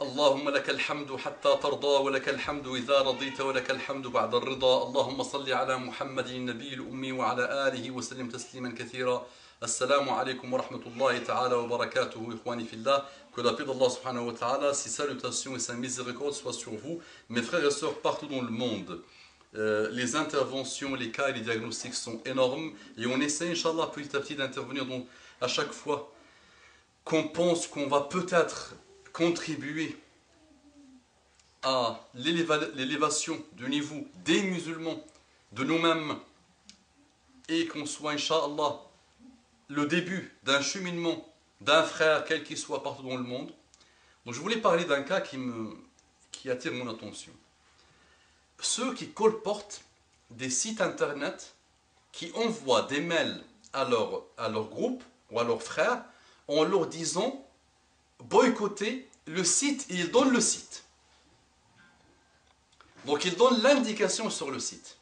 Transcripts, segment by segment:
اللهم لك الحمد حتى ترضى ولك الحمد إذا رضيت ولك الحمد بعد الرضا اللهم صل على محمد النبي الأمي وعلى آله وسلم تسليما كثيرا. Assalamu alaikum wa rahmatullahi ta'ala wa barakatuhu, ikhwani fillah. Que la paix d'Allah subhanahu wa ta'ala, ses salutations et sa miséricorde soient sur vous, mes frères et sœurs partout dans le monde. Les interventions, les cas et les diagnostics sont énormes et on essaie, Inch'Allah, petit à petit d'intervenir à chaque fois qu'on pense qu'on va peut-être contribuer à l'élévation du niveau des musulmans, de nous-mêmes, et qu'on soit, Inch'Allah, le début d'un cheminement d'un frère, quel qu'il soit, partout dans le monde. Donc je voulais parler d'un cas qui attire mon attention. Ceux qui colportent des sites internet, qui envoient des mails à leur groupe ou à leurs frères en leur disant boycotter le site, et ils donnent le site. Donc ils donnent l'indication sur le site.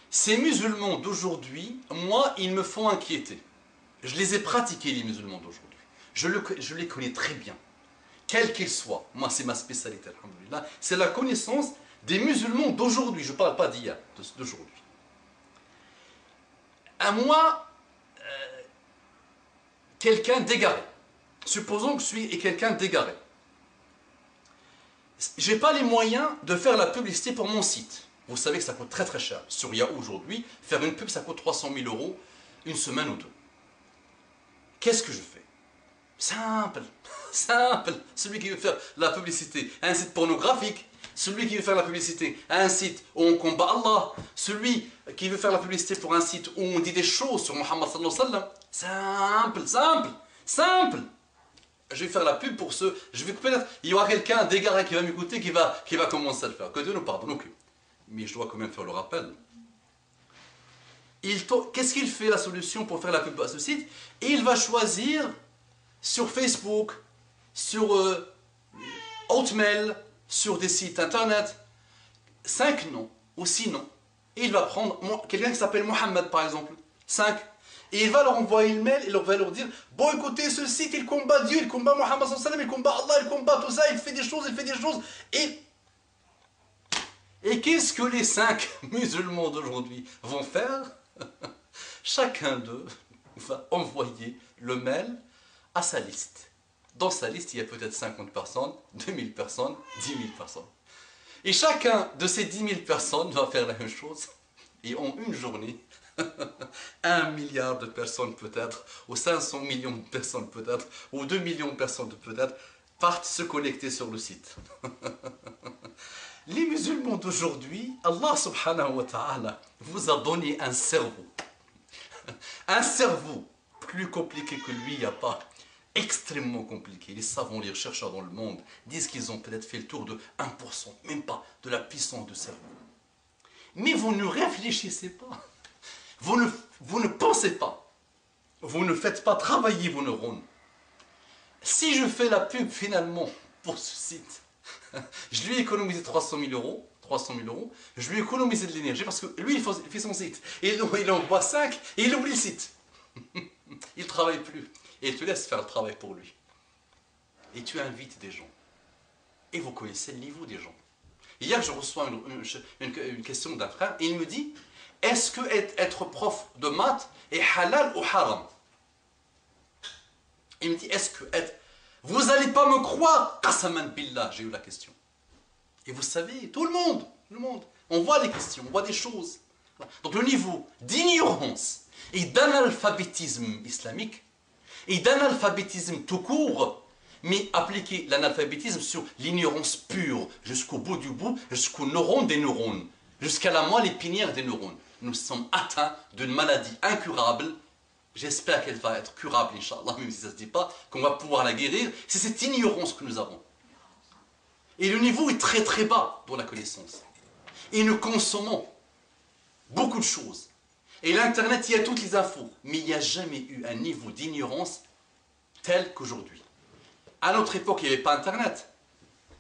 Ces musulmans d'aujourd'hui, moi, ils me font inquiéter. Je les ai pratiqués, les musulmans d'aujourd'hui. Je les connais très bien. Quels qu'ils soient. Moi, c'est ma spécialité, alhamdoulilah. C'est la connaissance des musulmans d'aujourd'hui. Je ne parle pas d'hier, d'aujourd'hui. À moi, quelqu'un d'égaré. Supposons que je suis quelqu'un d'égaré. Je n'ai pas les moyens de faire la publicité pour mon site. Vous savez que ça coûte très très cher. Sur Yahoo aujourd'hui, faire une pub, ça coûte 300 000 € une semaine ou deux. Qu'est-ce que je fais? Simple, simple. Celui qui veut faire la publicité à un site pornographique, celui qui veut faire la publicité à un site où on combat Allah, celui qui veut faire la publicité pour un site où on dit des choses sur Muhammad sallallahu alayhi wa sallam. Simple, simple, simple. Je vais faire la pub pour ceux. Peut-être il y aura quelqu'un d'égaré qui va m'écouter, qui va commencer à le faire. Que Dieu nous pardonne. Okay. Mais je dois quand même faire le rappel. Qu'est-ce qu'il fait, la solution pour faire la pub à ce site? Il va choisir sur Facebook, sur Hotmail, sur des sites internet, 5 noms ou 6 noms. Et il va prendre quelqu'un qui s'appelle Mohammed par exemple, 5. Et il va leur envoyer le mail et il va leur dire bon, écoutez, ce site, il combat Dieu, il combat Mohammed sallallahu alayhi wa sallam, il combat Allah, il combat tout ça, il fait des choses, il fait des choses. Et qu'est-ce que les 5 musulmans d'aujourd'hui vont faire? Chacun d'eux va envoyer le mail à sa liste. Dans sa liste, il y a peut-être 50 personnes, 2000 personnes, 10 000 personnes. Et chacun de ces 10 000 personnes va faire la même chose. Et en une journée, 1 milliard de personnes peut-être, ou 500 millions de personnes peut-être, ou 2 millions de personnes peut-être, partent se connecter sur le site. Les musulmans d'aujourd'hui, Allah subhanahu wa ta'ala vous a donné un cerveau. Un cerveau plus compliqué que lui, il n'y a pas. Extrêmement compliqué. Les savants, les chercheurs dans le monde disent qu'ils ont peut-être fait le tour de 1%, même pas, de la puissance du cerveau. Mais vous ne réfléchissez pas. Vous ne pensez pas. Vous ne faites pas travailler vos neurones. Si je fais la pub finalement pour ce site, je lui ai économisé 300 000 €, je lui ai économisé de l'énergie parce que lui, il fait son site. Et il envoie 5 et il oublie le site. Il ne travaille plus. Et il te laisse faire le travail pour lui. Et tu invites des gens. Et vous connaissez le niveau des gens. Hier, je reçois une question d'un frère et il me dit est-ce que être prof de maths est halal ou haram? Il me dit est-ce que vous n'allez pas me croire, qasaman billah, j'ai eu la question. Et vous savez, tout le monde, on voit les questions, on voit des choses. Donc le niveau d'ignorance et d'analphabétisme islamique, et d'analphabétisme tout court, mais appliquer l'analphabétisme sur l'ignorance pure, jusqu'au bout du bout, jusqu'aux neurones des neurones, jusqu'à la moelle épinière des neurones. Nous sommes atteints d'une maladie incurable. J'espère qu'elle va être curable, Inch'Allah, même si ça ne se dit pas, qu'on va pouvoir la guérir. C'est cette ignorance que nous avons. Et le niveau est très très bas dans la connaissance. Et nous consommons beaucoup de choses. Et l'Internet, il y a toutes les infos. Mais il n'y a jamais eu un niveau d'ignorance tel qu'aujourd'hui. À notre époque, il n'y avait pas Internet.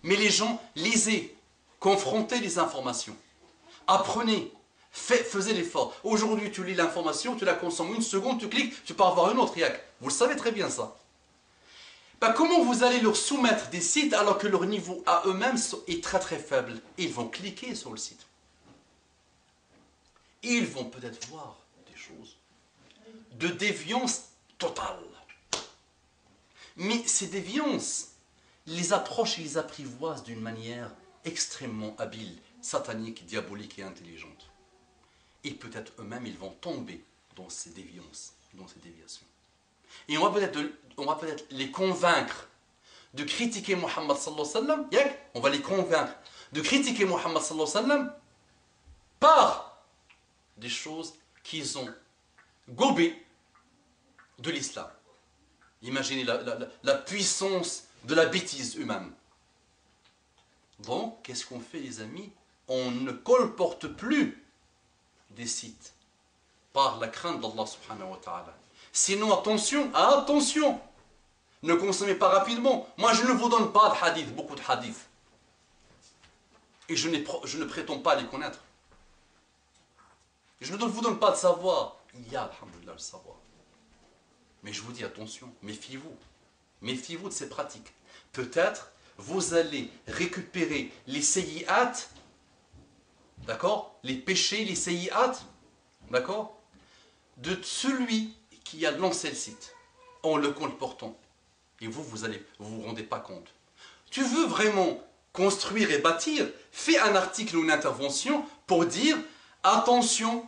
Mais les gens lisaient, confrontaient les informations, apprenaient, faisaient l'effort. Aujourd'hui, tu lis l'information, tu la consommes une seconde, tu cliques, tu peux avoir une autre. Vous le savez très bien ça. bah, comment vous allez leur soumettre des sites alors que leur niveau à eux-mêmes est très très faible? Ils vont cliquer sur le site. Ils vont peut-être voir des choses de déviance totale. Mais ces déviances les approchent et les apprivoisent d'une manière extrêmement habile, satanique, diabolique et intelligente. Et peut-être eux-mêmes, ils vont tomber dans ces déviances, dans ces déviations. Et on va peut-être les convaincre de critiquer Mohammed sallallahu alayhi wa sallam. On va les convaincre de critiquer Mohammed sallallahu alayhi wa sallam par des choses qu'ils ont gobées de l'islam. Imaginez la puissance de la bêtise humaine. Donc, qu'est-ce qu'on fait, les amis? On ne colporte plus des sites par la crainte d'Allah subhanahu wa ta'ala. Sinon, attention, attention, ne consommez pas rapidement. Moi, je ne vous donne pas de hadith, beaucoup de hadiths. Et je ne prétends pas les connaître. Je ne vous donne pas de savoir. Il y a, alhamdoulilah, le savoir. Mais je vous dis, attention, méfiez-vous. Méfiez-vous de ces pratiques. Peut-être, vous allez récupérer les sayyi'at, d'accord? Les péchés, les sayyi'at, d'accord? De celui qui a lancé le site, en le colportant. Et vous allez, vous rendez pas compte. Tu veux vraiment construire et bâtir? Fais un article ou une intervention pour dire, attention,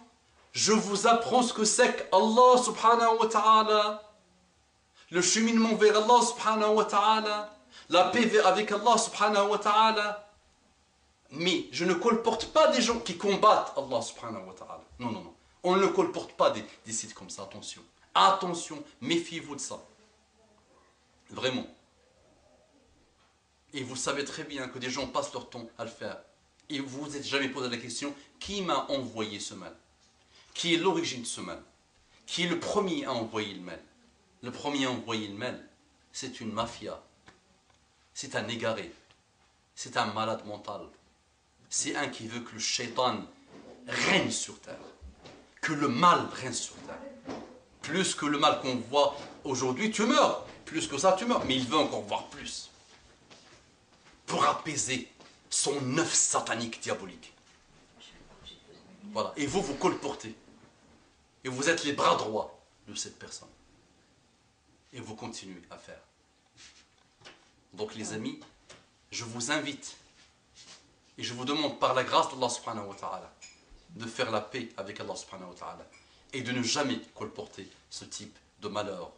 je vous apprends ce que c'est qu'Allah subhanahu wa ta'ala, le cheminement vers Allah subhanahu wa ta'ala, la paix avec Allah subhanahu wa ta'ala. Mais je ne colporte pas des gens qui combattent Allah subhanahu wa ta'ala. Non, non, non. On ne colporte pas des sites comme ça, attention. Attention, méfiez-vous de ça. Vraiment. Et vous savez très bien que des gens passent leur temps à le faire. Et vous vous êtes jamais posé la question, qui m'a envoyé ce mal? Qui est l'origine de ce mal? Qui est le premier à envoyer le mal? Le premier à envoyer le mal, c'est une mafia. C'est un égaré. C'est un malade mental. C'est un qui veut que le shaitan règne sur terre. Que le mal règne sur terre. Plus que le mal qu'on voit aujourd'hui, tu meurs. Plus que ça, tu meurs. Mais il veut encore voir plus. Pour apaiser son œuf satanique diabolique. Voilà. Et vous, vous colportez. Et vous êtes les bras droits de cette personne. Et vous continuez à faire. Donc les amis, je vous invite et je vous demande par la grâce d'Allah subhanahu wa ta'ala de faire la paix avec Allah subhanahu wa ta'ala et de ne jamais colporter ce type de malheur.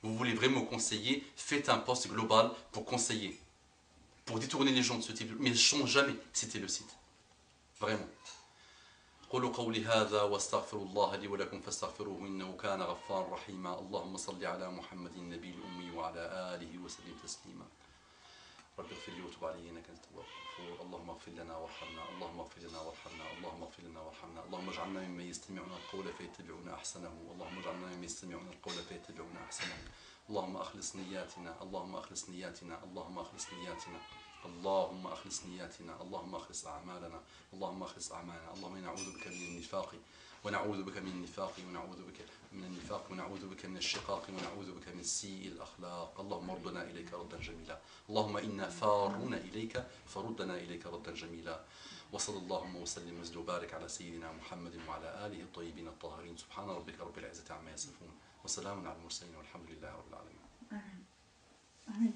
Vous voulez vraiment conseiller, faites un post global pour conseiller, pour détourner les gens de ce type, mais ne change jamais, c'était le site. Vraiment. قولوا قولي هذا واستغفر الله لي ولكم فاستغفروه إنه كان غفارا رحيما اللهم صل على محمد النبي الأمي وعلى آله وسلم تسليما رب اغفر لي وتب علي إنك أنت التواب الغفور اللهم اغفر لنا وارحمنا اللهم اغفر لنا وارحمنا اللهم اغفر لنا وارحمنا اللهم اجعلنا ممن يستمعون القول فيتبعون أحسنه اللهم اجعلنا ممن يستمعون القول فيتبعون أحسنه اللهم أخلص نياتنا اللهم أخلص نياتنا اللهم أخلص نياتنا اللهم أخلص نياتنا اللهم أخلص أعمالنا اللهم أخلص أعمالنا اللهم نعوذ بك من النفاق ونعوذ بك من النفاق ونعوذ بك من النفاق ونعوذ بك من الشقاق ونعوذ بك من سيء الأخلاق اللهم ردنا إليك ردا جميلا اللهم إنا فارون إليك فردنا إليك ردا جميلا وصلى اللهم وسلم وزد وبارك على سيدنا محمد وعلى آله الطيبين الطاهرين سبحان ربك رب العزة عما يصفون وسلام على المرسلين والحمد لله رب العالمين. آمين.